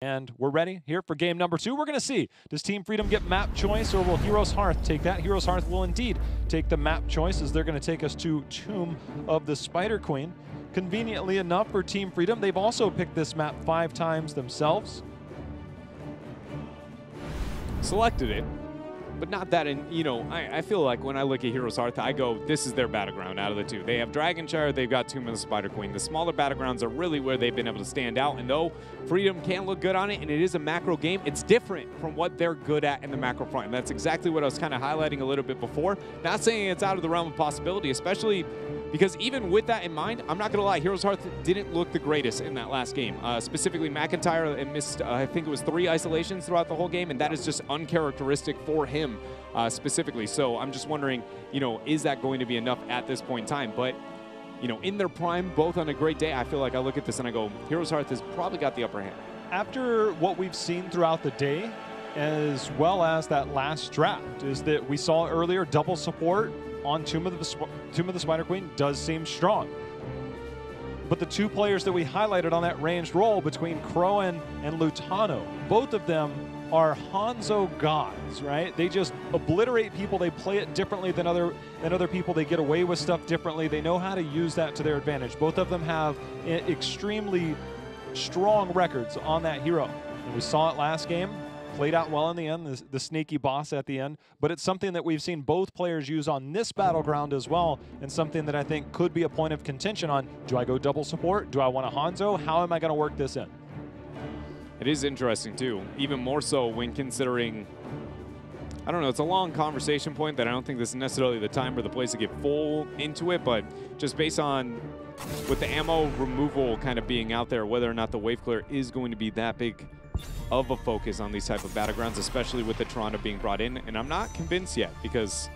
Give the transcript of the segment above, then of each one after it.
And we're ready here for game number 2. We're going to see, does Team Freedom get map choice, or will HeroesHearth take that? HeroesHearth will indeed take the map choice, as they're going to take us to Tomb of the Spider Queen. Conveniently enough for Team Freedom, they've also picked this map 5 times themselves. Selected it, but not that. And you know, I feel like when I look at HeroesHearth, I go, this is their battleground out of the two. They have Dragonshire, they've got Tomb of the Spider Queen. The smaller battlegrounds are really where they've been able to stand out. And though Freedom can look good on it, and it is a macro game, it's different from what they're good at in the macro front. And that's exactly what I was kind of highlighting a little bit before. Not saying it's out of the realm of possibility, especially because even with that in mind, I'm not going to lie, HeroesHearth didn't look the greatest in that last game. Specifically, McIntyre missed, I think it was 3 isolations throughout the whole game, and that is just uncharacteristic for him specifically. So I'm just wondering, you know, is that going to be enough at this point in time? But, you know, in their prime, both on a great day, I feel like I look at this and I go, HeroesHearth has probably got the upper hand. After what we've seen throughout the day, as well as that last draft, is that we saw earlier double support on Tomb of the Spider Queen does seem strong. But the 2 players that we highlighted on that ranged role between Crowan and Lutano, both of them are Hanzo gods, right? They just obliterate people. They play it differently than other people. They get away with stuff differently. They know how to use that to their advantage. Both of them have extremely strong records on that hero. And we saw it last game. Played out well in the end, the sneaky boss at the end, but it's something that we've seen both players use on this battleground as well, and something that I think could be a point of contention on, do I go double support? Do I want a Hanzo? How am I going to work this in? It is interesting too, even more so when considering, I don't know, it's a long conversation point that I don't think this is necessarily the time or the place to get full into it, but just based on with the ammo removal kind of being out there, whether or not the wave clear is going to be that big of a focus on these type of battlegrounds, especially with the Toronto being brought in. And I'm not convinced yet, because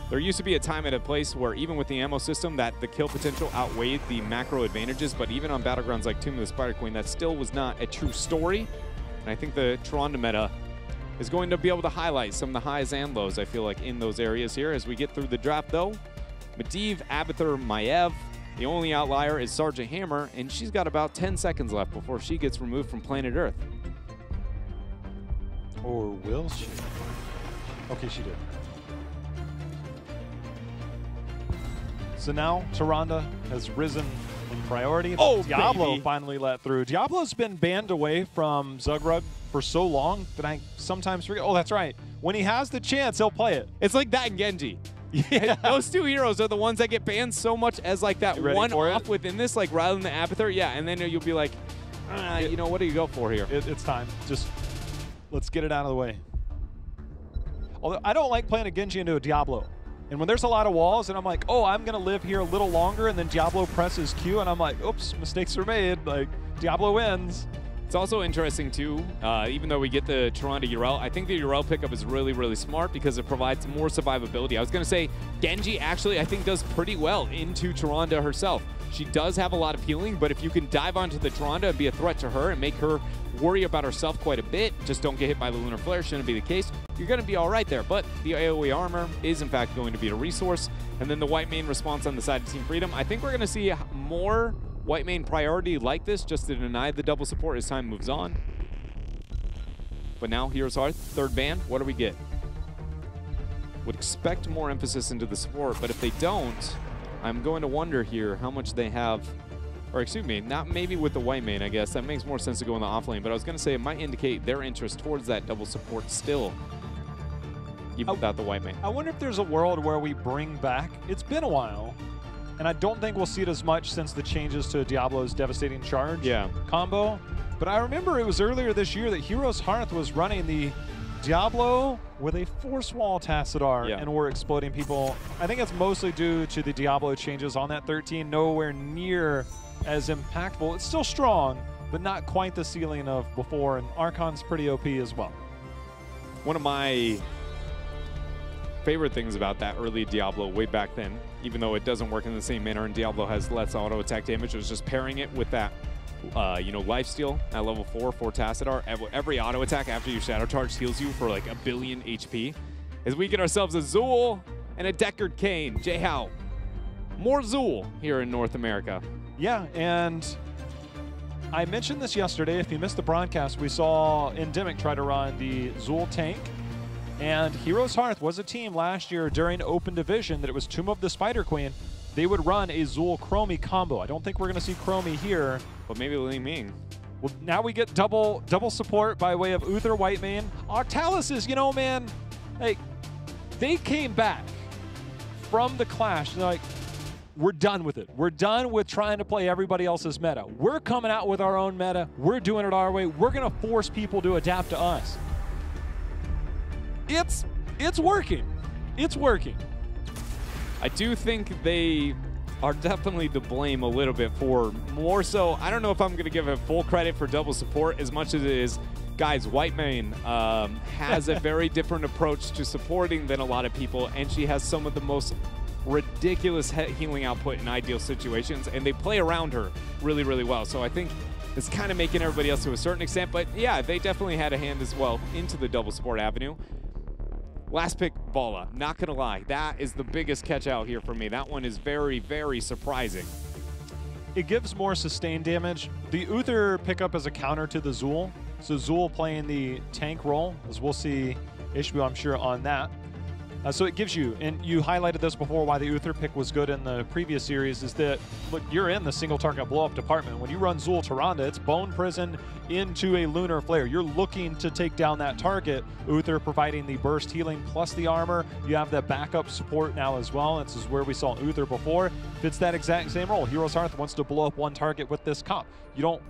there used to be a time and a place where even with the ammo system that the kill potential outweighed the macro advantages, but even on battlegrounds like Tomb of the Spider Queen, that still was not a true story. And I think the Toronto meta is going to be able to highlight some of the highs and lows, I feel like, in those areas here. As we get through the draft though, Medivh, Abathur, Maiev. The only outlier is Sergeant Hammer, and she's got about 10 seconds left before she gets removed from planet Earth. Or will she? Okay, she did. So now Tyrande has risen in priority. Oh, Diablo baby. finally let through. Diablo's been banned away from Zugrug for so long that I sometimes forget. Oh, that's right. When he has the chance, he'll play it. It's like that and Genji. Yeah. Those 2 heroes are the ones that get banned so much as like that one off within this, like rather than the Abathur. Yeah, and then you'll be like, you know, what do you go for here? It's time. Just let's get it out of the way. Although I don't like playing a Genji into a Diablo. And when there's a lot of walls and I'm like, oh, I'm going to live here a little longer, and then Diablo presses Q and I'm like, oops, mistakes were made. Like, Diablo wins. It's also interesting, too, even though we get the Toronto Yrel, I think the Yrel pickup is really, really smart because it provides more survivability. I was going to say, Genji actually, I think, does pretty well into Toronto herself. She does have a lot of healing, but if you can dive onto the Toronto and be a threat to her and make her worry about herself quite a bit, just don't get hit by the Lunar Flare, shouldn't be the case, you're going to be all right there. But the AoE armor is, in fact, going to be a resource. And then the white main response on the side of Team Freedom, I think we're going to see more white main priority like this, just to deny the double support as time moves on. But now HeroesHearth, 3rd ban, what do we get? Would expect more emphasis into the support, but if they don't, I'm going to wonder here how much they have, or excuse me, not maybe with the white main, I guess. That makes more sense to go in the off lane, but I was going to say it might indicate their interest towards that double support still, even without the white main. I wonder if there's a world where we bring back, it's been a while, and I don't think we'll see it as much since the changes to Diablo's Devastating Charge combo. But I remember it was earlier this year that HeroesHearth was running the Diablo with a Force Wall Tassadar, and we're exploding people. I think it's mostly due to the Diablo changes on that 13. Nowhere near as impactful. It's still strong, but not quite the ceiling of before, and Archon's pretty OP as well. One of my favorite things about that early Diablo way back then, even though it doesn't work in the same manner and Diablo has less auto attack damage, was just pairing it with that you know, lifesteal at level 4 for Tassadar. Every auto attack after your Shadow Charge heals you for like 1 billion HP. As we get ourselves a Zool and a Deckard Cain. J-How, more Zool here in North America. Yeah, and I mentioned this yesterday. If you missed the broadcast, we saw Endemic try to run the Zul tank. And Heroes Hearth was a team last year during Open Division that it was Tomb of the Spider Queen. They would run a Zul Chromie combo. I don't think we're going to see Chromie here. But maybe Li Ming. Well, now we get double support by way of Uther Whitemane. Octalis is, you know, man, like, they came back from the Clash. They're like, we're done with it. We're done with trying to play everybody else's meta. We're coming out with our own meta. We're doing it our way. We're going to force people to adapt to us. It's working. It's working. I do think they are definitely to blame a little bit for more so. I don't know if I'm going to give it full credit for double support as much as it is. Guys, Whitemane has a very different approach to supporting than a lot of people, and she has some of the most ridiculous healing output in ideal situations, and they play around her really, really well. So I think it's kind of making everybody else to a certain extent, but yeah, they definitely had a hand as well into the double support avenue. Last pick, Valla. Not going to lie, that is the biggest catch out here for me. That one is very, very surprising. It gives more sustained damage. The Uther pickup is a counter to the Zul. So Zul playing the tank role, as we'll see Ishbu, I'm sure, on that. So it gives you, and you highlighted this before, why the Uther pick was good in the previous series, is that, look, you're in the single target blow-up department. When you run Zul Tyrande, it's Bone Prison into a Lunar Flare. You're looking to take down that target. Uther providing the burst healing plus the armor. You have the backup support now as well. This is where we saw Uther before. Fits that exact same role. Heroes Hearth wants to blow up one target with this comp. You don't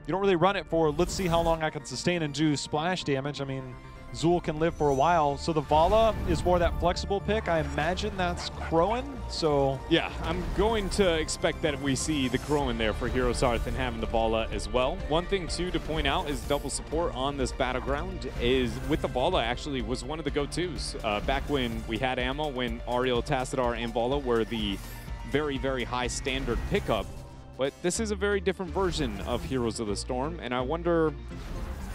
really run it for, let's see how long I can sustain and do splash damage. I mean, Zul can live for a while. So the Valla is more that flexible pick. I imagine that's Crowan. So yeah, I'm going to expect that we see the Crowan there for Heroes Hearth and having the Valla as well. One thing too to point out is double support on this battleground is with the Valla actually was one of the go-tos back when we had ammo, when Ariel, Tassadar, and Valla were the very, very high standard pickup. But this is a very different version of Heroes of the Storm, and I wonder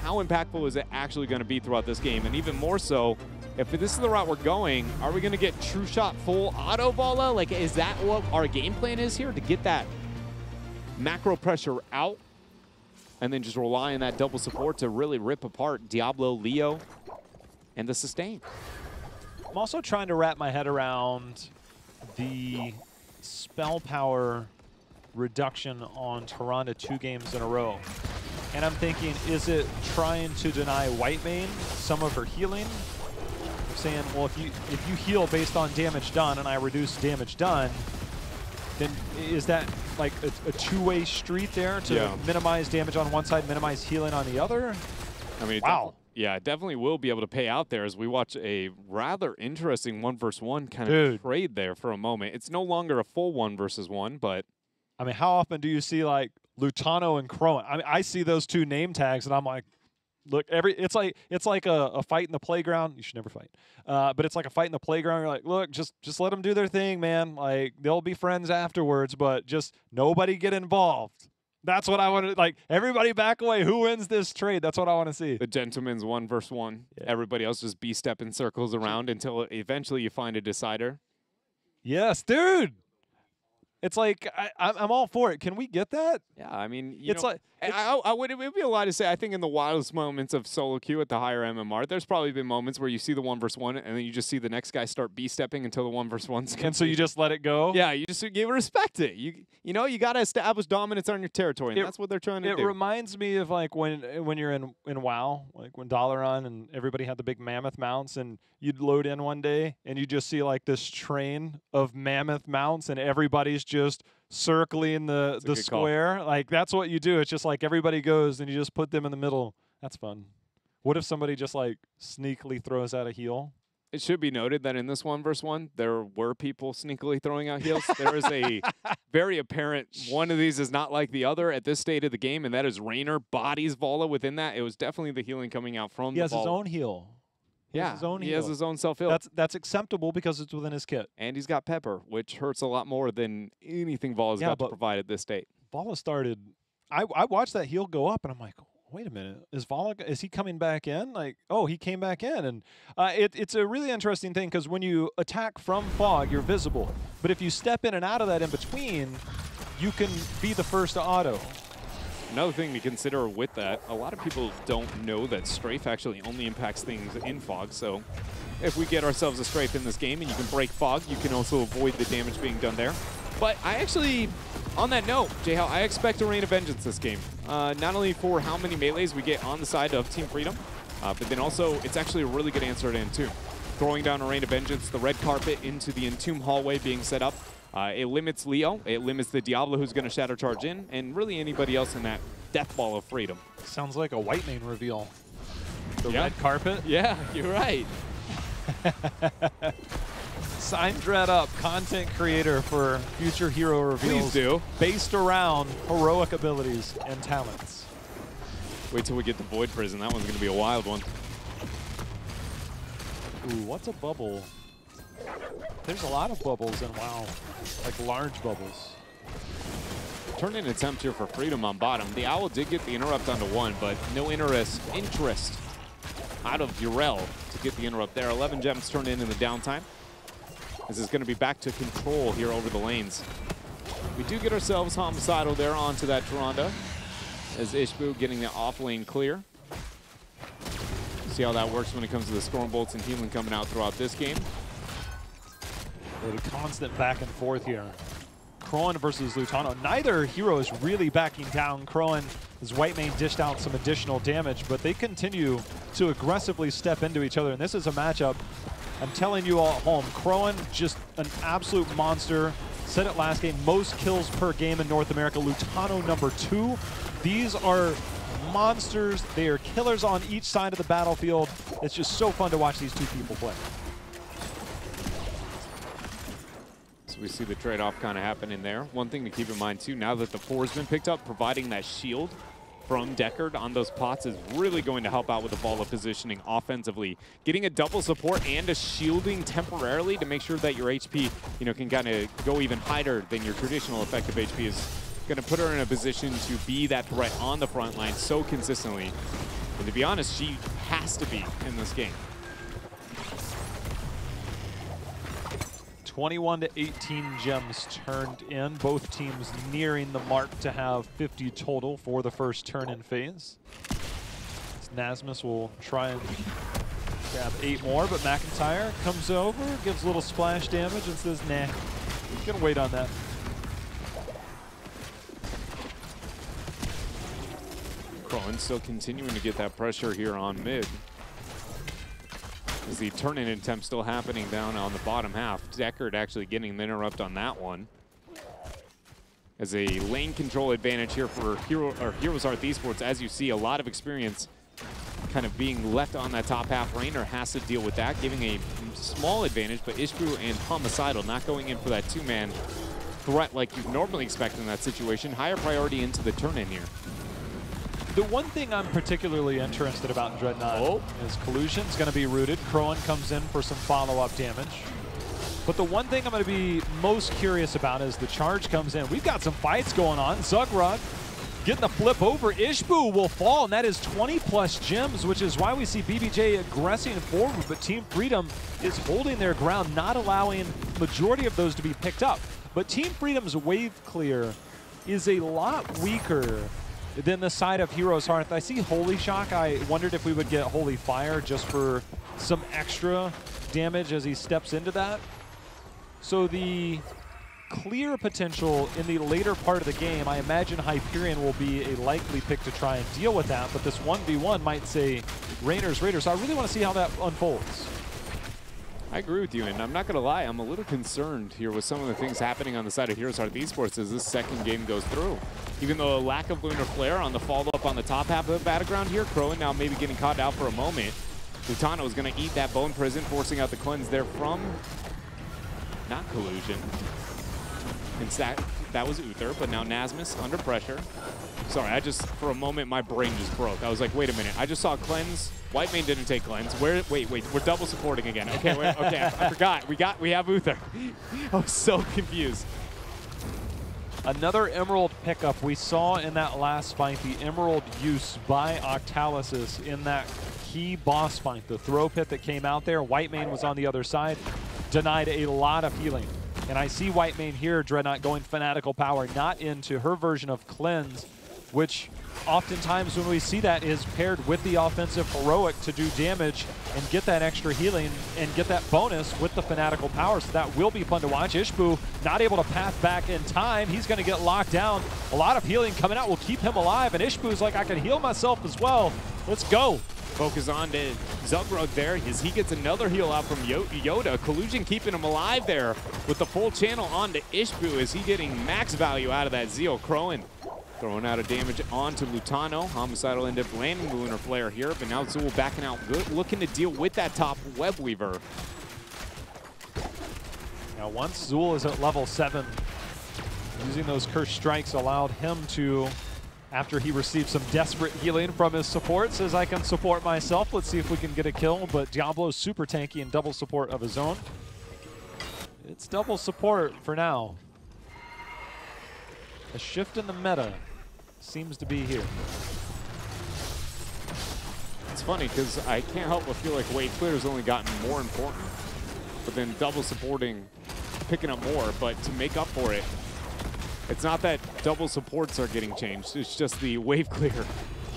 how impactful is it actually going to be throughout this game? And even more so, if this is the route we're going, are we going to get true shot full auto Valla? Like, is that what our game plan is here? To get that macro pressure out and then just rely on that double support to really rip apart Diablo, Leo, and the sustain? I'm also trying to wrap my head around the spell power reduction on Tyrande 2 games in a row. And I'm thinking, is it trying to deny Whitemane some of her healing? I'm saying, well, if you heal based on damage done and I reduce damage done, then is that like a two-way street there to minimize damage on one side, minimize healing on the other? I mean, wow. Yeah, it definitely will be able to pay out there as we watch a rather interesting 1v1 kind of trade there for a moment. It's no longer a full 1v1, but I mean, how often do you see like Lutano and Crowan? I mean, I see those two name tags and I'm like, look, it's like a fight in the playground. You should never fight, but it's like a fight in the playground. You're like, look, just let them do their thing, man. Like, they'll be friends afterwards, but just nobody get involved. That's what I want to, like, everybody back away. Who wins this trade? That's what I want to see. The gentleman's 1v1. Yeah. Everybody else just B-step in circles around until eventually you find a decider. Yes, dude. It's like, I'm all for it. Can we get that? Yeah, I mean, it would be a lot to say. I think in the wildest moments of solo queue at the higher MMR, there's probably been moments where you see the 1v1 and then you just see the next guy start B-stepping until the 1v1's and so you just let it go? Yeah, you respect it. You know, you got to establish dominance on your territory, and that's what they're trying to do. It reminds me of like when you're in WoW, like when Dalaran and everybody had the big mammoth mounts, and you'd load in one day and you just see like this train of mammoth mounts and everybody's just circling the square. Like, that's what you do. It's just like everybody goes and you just put them in the middle. That's fun. What if somebody just like sneakily throws out a heal? It should be noted that in this 1v1, there were people sneakily throwing out heals. There is a very apparent one of these is not like the other at this state of the game, and that is Raynor bodies Valla within that. It was definitely the healing coming out from the Valla. He has his own heal. He has his own self-heal. That's acceptable because it's within his kit. And he's got Pepper, which hurts a lot more than anything Valla's got to provide at this state. Valla started, I watched that heal go up, and I'm like, wait a minute, is he coming back in? Like, oh, he came back in. And it's a really interesting thing because when you attack from fog, you're visible. But if you step in and out of that in between, you can be the first to auto. Another thing to consider with that, a lot of people don't know that strafe actually only impacts things in fog. So if we get ourselves a strafe in this game and you can break fog, you can also avoid the damage being done there. But I actually, on that note, J-Hal, I expect a Rain of Vengeance this game. Not only for how many melees we get on the side of Team Freedom, but then also it's actually a really good answer to Entomb. Throwing down a Rain of Vengeance, the red carpet into the Entomb hallway being set up. It limits Leo, it limits the Diablo who's going to Shadow Charge in, and really anybody else in that Death Ball of Freedom. Sounds like a white main reveal. The red carpet? Yeah, you're right. Sign Dread up, content creator for future hero reveals. Please do. Based around heroic abilities and talents. Wait till we get the Void Prison. That one's going to be a wild one. Ooh, what's a bubble? There's a lot of bubbles in WoW, like large bubbles. Turn-in attempt here for Freedom on bottom. The Owl did get the interrupt onto one, but no interest out of Urel to get the interrupt there. 11 gems turned in the downtime. This is going to be back to control here over the lanes. We do get ourselves Homicidal there onto that Tyrande, as Ishbu getting the off lane clear. See how that works when it comes to the Storm Bolts and healing coming out throughout this game. A constant back and forth here. Crowan versus Lutano. Neither hero is really backing down. Crowan, his white main dished out some additional damage, but they continue to aggressively step into each other. And this is a matchup, I'm telling you all at home, Crowan, just an absolute monster. Said it last game, most kills per game in North America. Lutano #2. These are monsters. They are killers on each side of the battlefield. It's just so fun to watch these two people play. So we see the trade-off kind of happening there. One thing to keep in mind too, now that the 4's been picked up, providing that shield from Deckard on those pots is really going to help out with the ball of positioning offensively. Getting a double support and a shielding temporarily to make sure that your HP, can kind of go even higher than your traditional effective HP is going to put her in a position to be that threat on the front line so consistently. And to be honest, she has to be in this game. 21 to 18 gems turned in. Both teams nearing the mark to have 50 total for the first turn-in phase. Nasmus will try and grab 8 more, but McIntyre comes over, gives a little splash damage, and says, nah, gonna wait on that. Crowan still continuing to get that pressure here on mid. As the turn-in attempt still happening down on the bottom half. Deckard actually getting the interrupt on that one. As a lane control advantage here for HeroesHearth Esports. As you see, a lot of experience kind of being left on that top half. Rainer has to deal with that, giving a small advantage, but Ishbu and Homicidal not going in for that two-man threat like you'd normally expect in that situation. Higher priority into the turn-in here. The one thing I'm particularly interested about in Dreadnought is Collusion's going to be rooted. Crowan comes in for some follow-up damage. But the one thing I'm going to be most curious about is the charge comes in. We've got some fights going on. Zugrod getting the flip over. Ishbu will fall, and that is 20+ gems, which is why we see BBJ aggressing forward. But Team Freedom is holding their ground, not allowing the majority of those to be picked up. But Team Freedom's wave clear is a lot weaker than the side of HeroesHearth. I see Holy Shock. I wondered if we would get Holy Fire just for some extra damage as he steps into that. So the clear potential in the later part of the game, I imagine Hyperion will be a likely pick to try and deal with that, but this 1v1 might say Rainer's Raider. So I really want to see how that unfolds. I agree with you, and I'm not going to lie, I'm a little concerned here with some of the things happening on the side of HeroesHearth Esports as this second game goes through. Even though a lack of Lunar Flare on the follow-up on the top half of the battleground here, Crowan now maybe getting caught out for a moment. Lutano is going to eat that Bone Prison, forcing out the cleanse there from, not Collusion. In fact, that was Uther, but now Nasmus under pressure. Sorry, for a moment, my brain just broke. I was like, wait a minute, I just saw cleanse. White main didn't take cleanse. Wait, we're double supporting again. Okay, wait, okay, I forgot. We have Uther. I was so confused. Another Emerald pickup we saw in that last fight, the Emerald use by Octalysis in that key boss fight. The throw pit that came out there, White main was on the other side, denied a lot of healing. And I see White main here, Dreadnought going Fanatical Power, not into her version of Cleanse, which oftentimes when we see that is paired with the offensive heroic to do damage and get that extra healing and get that bonus with the fanatical power. So that will be fun to watch. Ishbu not able to path back in time. He's going to get locked down. A lot of healing coming out will keep him alive. And Ishbu's like, I can heal myself as well. Let's go. Focus on to Zugrug there as he gets another heal out from Yoda. Collusion keeping him alive there with the full channel onto Ishbu. Is he getting max value out of that Zeal? Crowan throwing out a damage onto Lutano. Homicide will end up landing the Lunar Flare here, but now Zool backing out good, looking to deal with that top Web Weaver. Now once Zool is at level 7, using those Cursed Strikes allowed him to, after he received some desperate healing from his support, says I can support myself. Let's see if we can get a kill, but Diablo's super tanky and double support of his own. It's double support for now. A shift in the meta seems to be here. It's funny because I can't help but feel like Wave Clear's only gotten more important, but then double supporting, picking up more, but to make up for it, it's not that double supports are getting changed, it's just the Wave Clear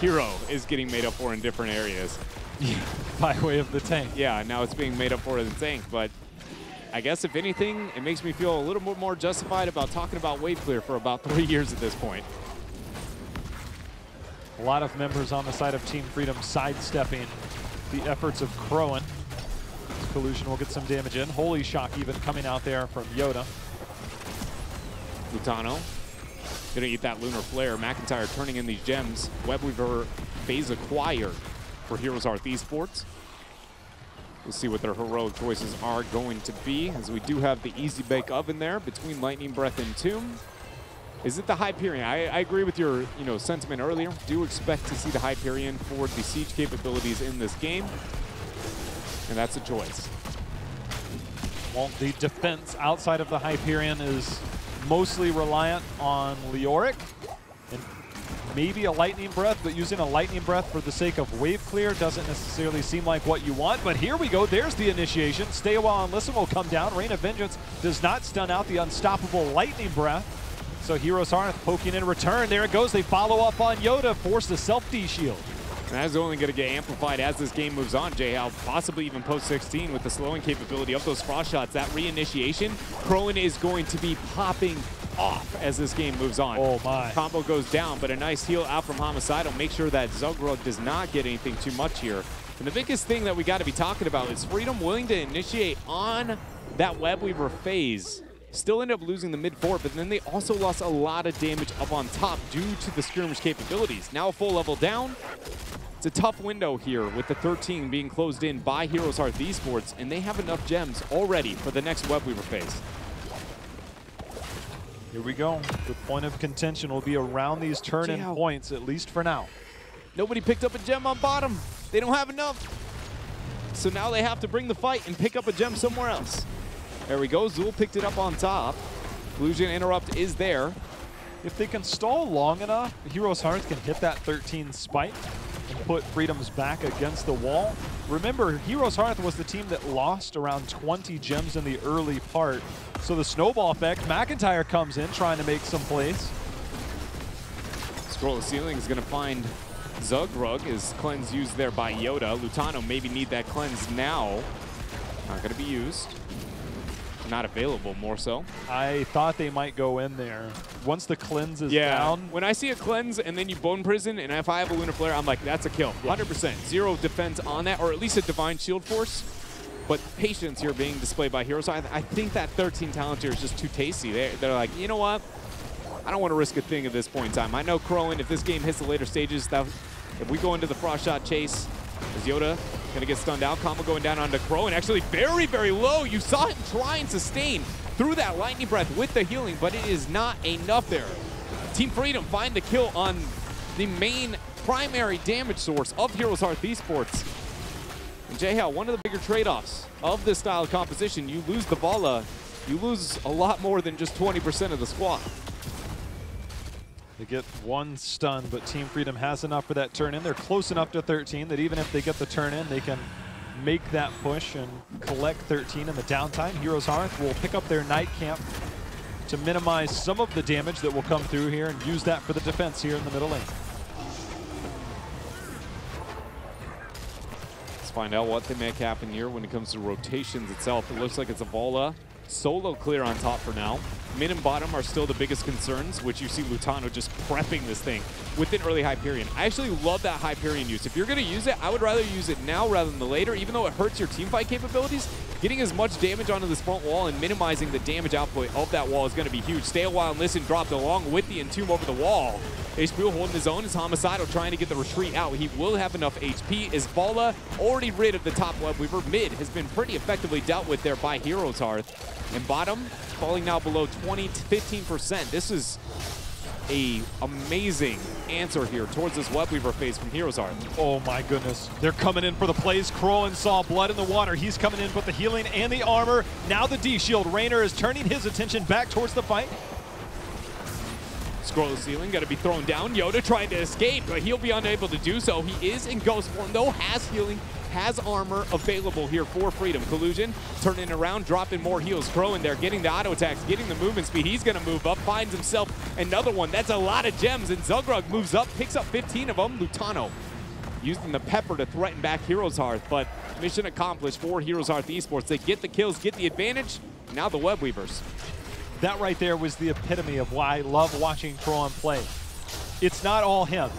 hero is getting made up for in different areas. Yeah, by way of the tank. Yeah, now it's being made up for in the tank, but I guess if anything, it makes me feel a little bit more justified about talking about Wave Clear for about 3 years at this point. A lot of members on the side of Team Freedom sidestepping the efforts of Crowan. Collusion will get some damage in. Holy Shock even coming out there from Yoda. Lutano gonna eat that Lunar Flare. McIntyre turning in these gems. Web Weaver phase acquired for HeroesHearth Esports. We'll see what their heroic choices are going to be, as we do have the Easy Bake Oven there between Lightning Breath and Tomb. Is it the Hyperion? I agree with your sentiment earlier. Do expect to see the Hyperion for the siege capabilities in this game, and that's a choice. Well, the defense outside of the Hyperion is mostly reliant on Leoric and maybe a Lightning Breath, but using a Lightning Breath for the sake of Wave Clear doesn't necessarily seem like what you want. But here we go. There's the initiation. Stay a while and listen will come down. Rain of Vengeance does not stun out the unstoppable Lightning Breath. So HeroesHearth poking in return. There it goes. They follow up on Yoda. Force the self-D shield. And that is only going to get amplified as this game moves on, J-Hal, possibly even post-16 with the slowing capability of those frost shots. That reinitiation, Crowan is going to be popping off as this game moves on. Oh my. Combo goes down, but a nice heal out from Homicide will make sure that Zugrug does not get anything too much here. And the biggest thing that we got to be talking about is Freedom willing to initiate on that Web Weaver phase. Still end up losing the mid-fort, but then they also lost a lot of damage up on top due to the skirmish capabilities. Now a full level down. It's a tough window here with the 13 being closed in by HeroesHearth Esports, and they have enough gems already for the next Web Weaver phase. Here we go. The point of contention will be around these turn-in points, at least for now. Nobody picked up a gem on bottom. They don't have enough. So now they have to bring the fight and pick up a gem somewhere else. There we go. Zool picked it up on top. Collusion Interrupt is there. If they can stall long enough, HeroesHearth can hit that 13 spike and put Freedom's back against the wall. Remember, HeroesHearth was the team that lost around 20 gems in the early part. So the snowball effect, McIntyre comes in trying to make some plays. Scroll of Ceiling is going to find Zugrug. Is cleanse used there by Yoda. Lutano maybe need that cleanse now. Not going to be used. Not available, more so. I thought they might go in there. Once the cleanse is down. When I see a cleanse and then you Bone Prison, and if I have a Lunar Flare, I'm like, that's a kill. 100%. Zero defense on that, or at least a Divine Shield Force. But patience here being displayed by Heroes. I think that 13 talent here is just too tasty. They're like, you know what? I don't want to risk a thing at this point in time. I know Crowan, if this game hits the later stages, that if we go into the Frost Shot chase, is Yoda going to get stunned out? Combo going down onto Crowan. Actually very, very low. You saw him try and sustain through that Lightning Breath with the healing, but it is not enough there. Team Freedom find the kill on the main primary damage source of HeroesHearth Esports. And J-Hal, one of the bigger trade-offs of this style of composition, you lose the Vala, you lose a lot more than just 20% of the squad. They get one stun, but Team Freedom has enough for that turn in. They're close enough to 13 that even if they get the turn in, they can make that push and collect 13 in the downtime. HeroesHearth will pick up their Night Camp to minimize some of the damage that will come through here and use that for the defense here in the middle lane. find out what they make happen here when it comes to rotations itself. It looks like it's a Vola solo clear on top for now. Mid and bottom are still the biggest concerns, which you see Lutano just prepping this thing with an early Hyperion. I actually love that Hyperion use. If you're going to use it, I would rather use it now rather than later, even though it hurts your teamfight capabilities. Getting as much damage onto this front wall and minimizing the damage output of that wall is going to be huge. Stay a while and listen dropped along with the Entomb over the wall. HGC holding his own is Homicidal trying to get the retreat out. He will have enough HP. Is Vola already rid of the top web weaver? Mid has been pretty effectively dealt with there by HeroesHearth. And bottom falling now below 20 to 15%. This is a amazing answer here towards this web weaver phase from HeroesHearth. Oh my goodness. They're coming in for the plays. Kroan saw blood in the water. He's coming in with the healing and the armor. Now the D-shield. Raynor is turning his attention back towards the fight. Scroll the ceiling, got to be thrown down. Yoda trying to escape, but he'll be unable to do so. He is in ghost form, though, has healing, has armor available here for Freedom. Collusion, turning around, dropping more heals. Crow in there, getting the auto attacks, getting the movement speed. He's going to move up, finds himself another one. That's a lot of gems, and Zugrug moves up, picks up 15 of them. Lutano using the pepper to threaten back HeroesHearth, but mission accomplished for HeroesHearth Esports. They get the kills, get the advantage. Now the web weavers. That right there was the epitome of why I love watching Kroan play. It's not all him.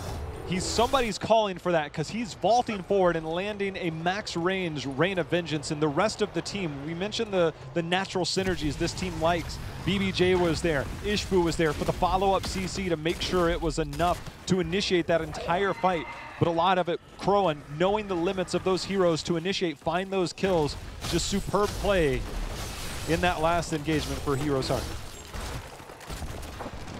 Somebody's calling for that because he's vaulting forward and landing a max range Rain of Vengeance, and the rest of the team, we mentioned the natural synergies this team likes. BBJ was there, Ishbu was there for the follow-up CC to make sure it was enough to initiate that entire fight. But a lot of it, Kroan, knowing the limits of those heroes to initiate, find those kills, just superb play in that last engagement for HeroesHearth.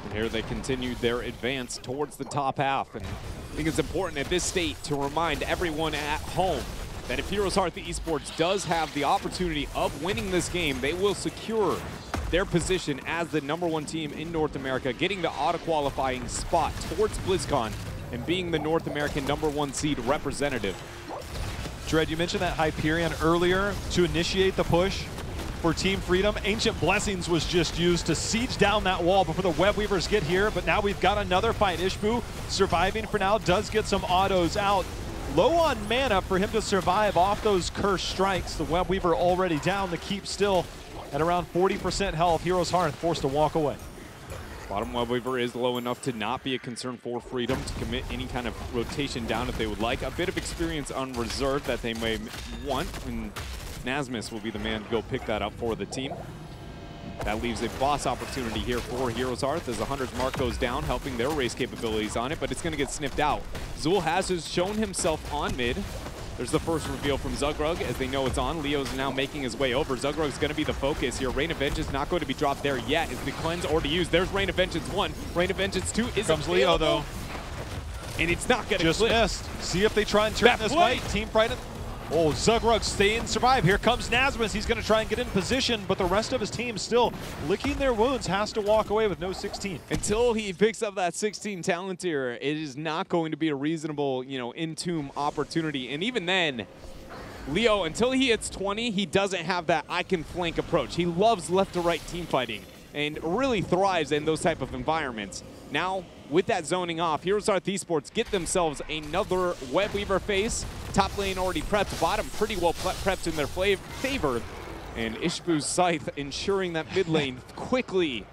And here they continued their advance towards the top half. And I think it's important at this state to remind everyone at home that if HeroesHearth Esports does have the opportunity of winning this game, they will secure their position as the #1 team in North America, getting the auto-qualifying spot towards BlizzCon and being the North American #1 seed representative. Dread, you mentioned that Hyperion earlier to initiate the push for Team Freedom. Ancient Blessings was just used to siege down that wall before the web weavers get here, but now we've got another fight. Ishbu surviving for now, does get some autos out. Low on mana for him to survive off those cursed strikes. The web weaver already down, the keep still at around 40% health. HeroesHearth forced to walk away. Bottom web weaver is low enough to not be a concern for Freedom to commit any kind of rotation down if they would like. A bit of experience on reserve that they may want, and Nasmus will be the man to go pick that up for the team. That leaves a boss opportunity here for HeroesHearth as the 100's mark goes down, helping their race capabilities on it, but it's going to get sniffed out. Zul has shown himself on mid. There's the first reveal from Zugrug as they know it's on. Leo's now making his way over. Zugrug's going to be the focus here. Rain of Vengeance not going to be dropped there yet. Is the cleanse already used? There's Rain of Vengeance 1. Rain of Vengeance 2 is Comes Leo, though. And it's not going to just clip. missed. See if they try and turn this fight. Team Frightened. Oh, Zugrug stay and survive. Here comes Nasmus. He's going to try and get in position, but the rest of his team still licking their wounds, has to walk away with no 16. Until he picks up that 16 talent tier, it is not going to be a reasonable, in-tomb opportunity. And even then, Leo, until he hits 20, he doesn't have that I can flank approach. He loves left-to-right team fighting and really thrives in those type of environments. Now, with that zoning off, HeroesHearth Esports get themselves another web weaver phase. Top lane already prepped, bottom pretty well prepped in their favor. And Ishbu's Scythe ensuring that mid lane quickly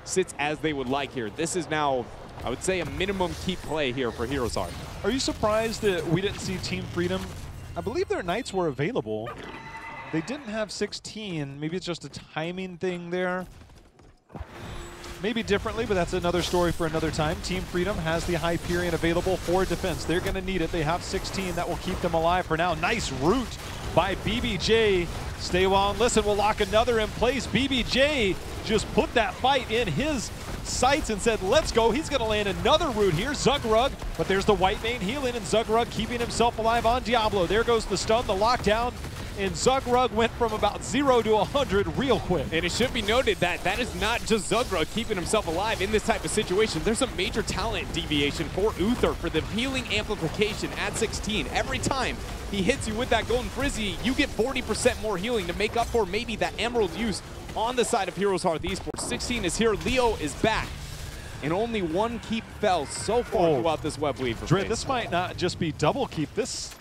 sits as they would like here. This is now, I would say, a minimum keep play here for HeroesHearth. Are you surprised that we didn't see Team Freedom? I believe their knights were available. They didn't have 16. Maybe it's just a timing thing there. Maybe differently, but that's another story for another time. Team Freedom has the Hyperion available for defense. They're going to need it. They have 16. That will keep them alive for now. Nice root by BBJ. Stay well and listen. We'll lock another in place. BBJ just put that fight in his sights and said, let's go. He's going to land another root here. Zugrug, but there's the white mane healing, and Zugrug keeping himself alive on Diablo. There goes the stun, the lockdown. And Zugrug went from about 0 to 100 real quick. And it should be noted that that is not just Zugrug keeping himself alive in this type of situation. There's a major talent deviation for Uther for the healing amplification at 16. Every time he hits you with that golden frizzy, you get 40% more healing to make up for maybe that emerald use on the side of HeroesHearth Esports. 16 is here, Leo is back. And only one keep fell so far throughout this web weave. Dread, this might not just be double keep. This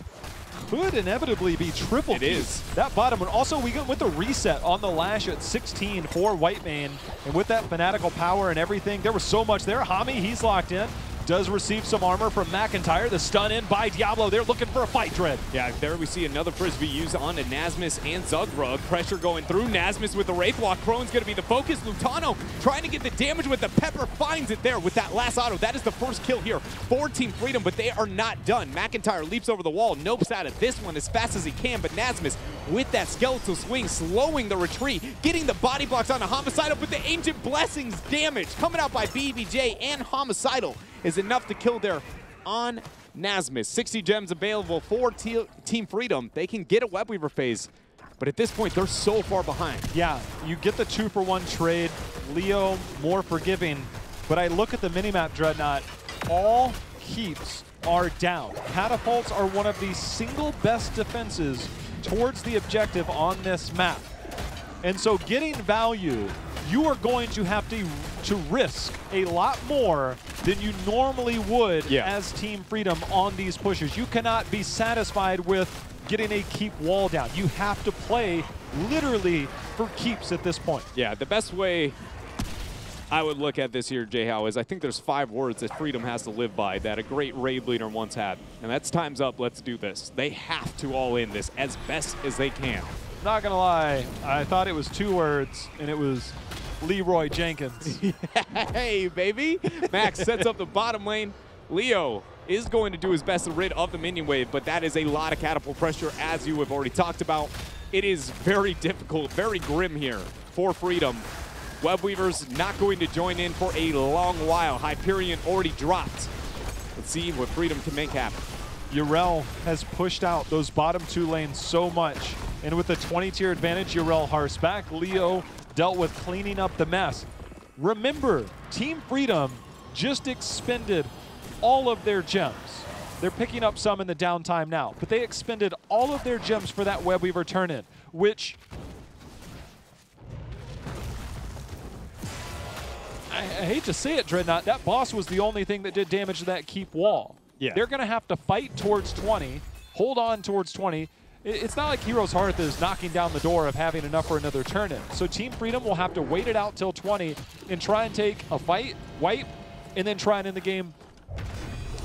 could inevitably be triple. It is. That bottom one. Also, we got with the reset on the Lash at 16 for Whitemane, and with that Fanatical power and everything, there was so much there. Hami, he's locked in. Does receive some armor from McIntyre. The stun in by Diablo. They're looking for a fight, Dread. Yeah, there we see another Frisbee used onto Nasmus and Zugrug. Pressure going through. Nasmus with the Wraith Walk. Crone's going to be the focus. Lutano trying to get the damage with the Pepper. Finds it there with that last auto. That is the first kill here for Team Freedom, but they are not done. McIntyre leaps over the wall. Nopes out of this one as fast as he can, but Nasmus with that skeletal swing, slowing the retreat, getting the body blocks onto Homicidal, but the Ancient Blessings damage coming out by BBJ and Homicidal is enough to kill there on Nasmus. 60 gems available for Team Freedom. They can get a Webweaver phase, but at this point, they're so far behind. Yeah, you get the 2-for-1 trade. Leo, more forgiving, but I look at the minimap, Dreadnought. All keeps are down. Catapults are one of the single best defenses towards the objective on this map. And so getting value, you are going to have to risk a lot more than you normally would as Team Freedom on these pushes. You cannot be satisfied with getting a keep wall down. You have to play literally for keeps at this point. Yeah, the best way I would look at this here, J-How, is I think there's 5 words that Freedom has to live by that a great raid leader once had. And that's time's up, let's do this. They have to all in this as best as they can. Not gonna lie, I thought it was 2 words, and it was Leroy Jenkins. Hey, baby. Max sets up the bottom lane. Leo is going to do his best to rid of the minion wave, but that is a lot of catapult pressure, as you have already talked about. It is very difficult, very grim here for Freedom. Webweaver's not going to join in for a long while. Hyperion already dropped. Let's see what Freedom can make happen. Yrel has pushed out those bottom 2 lanes so much, and with the 20-tier advantage, Yrel harps back. Leo dealt with cleaning up the mess. Remember, Team Freedom just expended all of their gems. They're picking up some in the downtime now, but they expended all of their gems for that Webweaver turn-in, which I hate to say it, Dreadnought, that boss was the only thing that did damage to that keep wall. Yeah. They're going to have to fight towards 20, hold on towards 20. It's not like HeroesHearth is knocking down the door of having enough for another turn-in. So Team Freedom will have to wait it out till 20 and try and take a fight, wipe, and then try and end the game.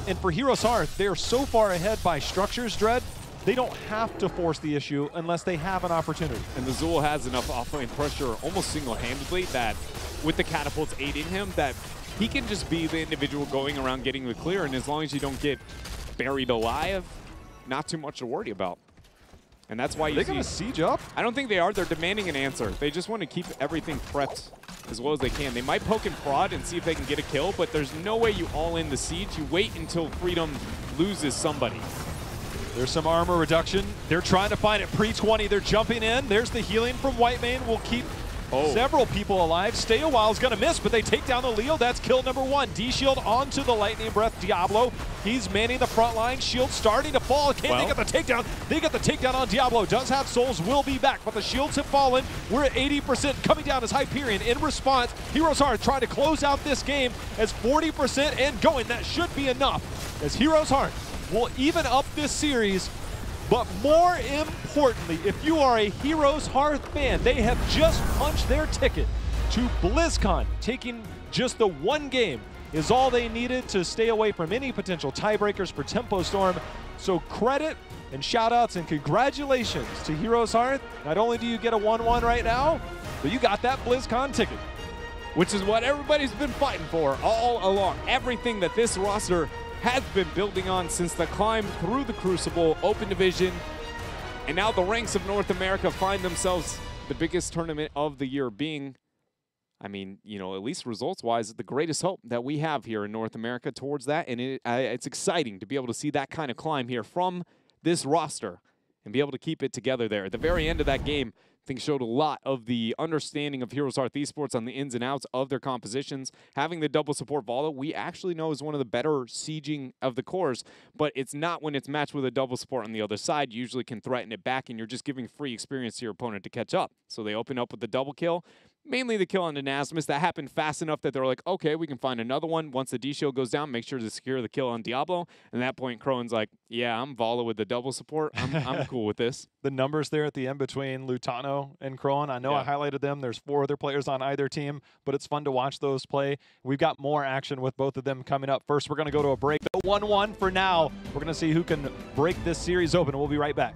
And for HeroesHearth, they are so far ahead by structures, Dread, they don't have to force the issue unless they have an opportunity. And the Zul has enough offlane pressure almost single-handedly that with the catapults aiding him, that he can just be the individual going around getting the clear, and as long as you don't get buried alive, not too much to worry about. And that's why you see... Are they going to siege up? I don't think they are. They're demanding an answer. They just want to keep everything prepped as well as they can. They might poke and prod and see if they can get a kill, but there's no way you all in the siege. You wait until Freedom loses somebody. There's some armor reduction. They're trying to find it pre-20. They're jumping in. There's the healing from Whitemane. Will keep several people alive. Stay a while is going to miss, but they take down the Leo. That's kill number 1. D-Shield onto the Lightning Breath Diablo. He's manning the front line. Shield starting to fall. Can they get the takedown? They get the takedown on Diablo. Does have souls, will be back, but the shields have fallen. We're at 80%. Coming down as Hyperion. In response, HeroesHearth trying to close out this game as 40% and going. That should be enough as HeroesHearth will even up this series. But more importantly, if you are a HeroesHearth fan, they have just punched their ticket to BlizzCon. Taking just the 1 game is all they needed to stay away from any potential tiebreakers for Tempo Storm. So credit and shout outs and congratulations to HeroesHearth. Not only do you get a 1-1 right now, but you got that BlizzCon ticket. Which is what everybody's been fighting for all along. Everything that this roster has been building on since the climb through the Crucible, Open Division, and now the ranks of North America find themselves the biggest tournament of the year being, I mean, you know, at least results-wise, the greatest hope that we have here in North America towards that, and it's exciting to be able to see that kind of climb here from this roster and be able to keep it together there. At the very end of that game, I think showed a lot of the understanding of HeroesHearth Esports on the ins and outs of their compositions. Having the double support Valo, we actually know is one of the better sieging of the cores, but it's not when it's matched with a double support on the other side. You usually can threaten it back, and you're just giving free experience to your opponent to catch up. So they open up with the double kill. mainly the kill on Anasmus. That happened fast enough that they're like, okay, we can find another one. Once the D shield goes down, make sure to secure the kill on Diablo. And at that point, Crowan's like, yeah, I'm Vala with the double support. I'm cool with this. The numbers there at the end between Lutano and Crowan, I know I highlighted them. There's 4 other players on either team, but it's fun to watch those play. We've got more action with both of them coming up. First, we're going to go to a break. 1-1 for now. We're going to see who can break this series open. We'll be right back.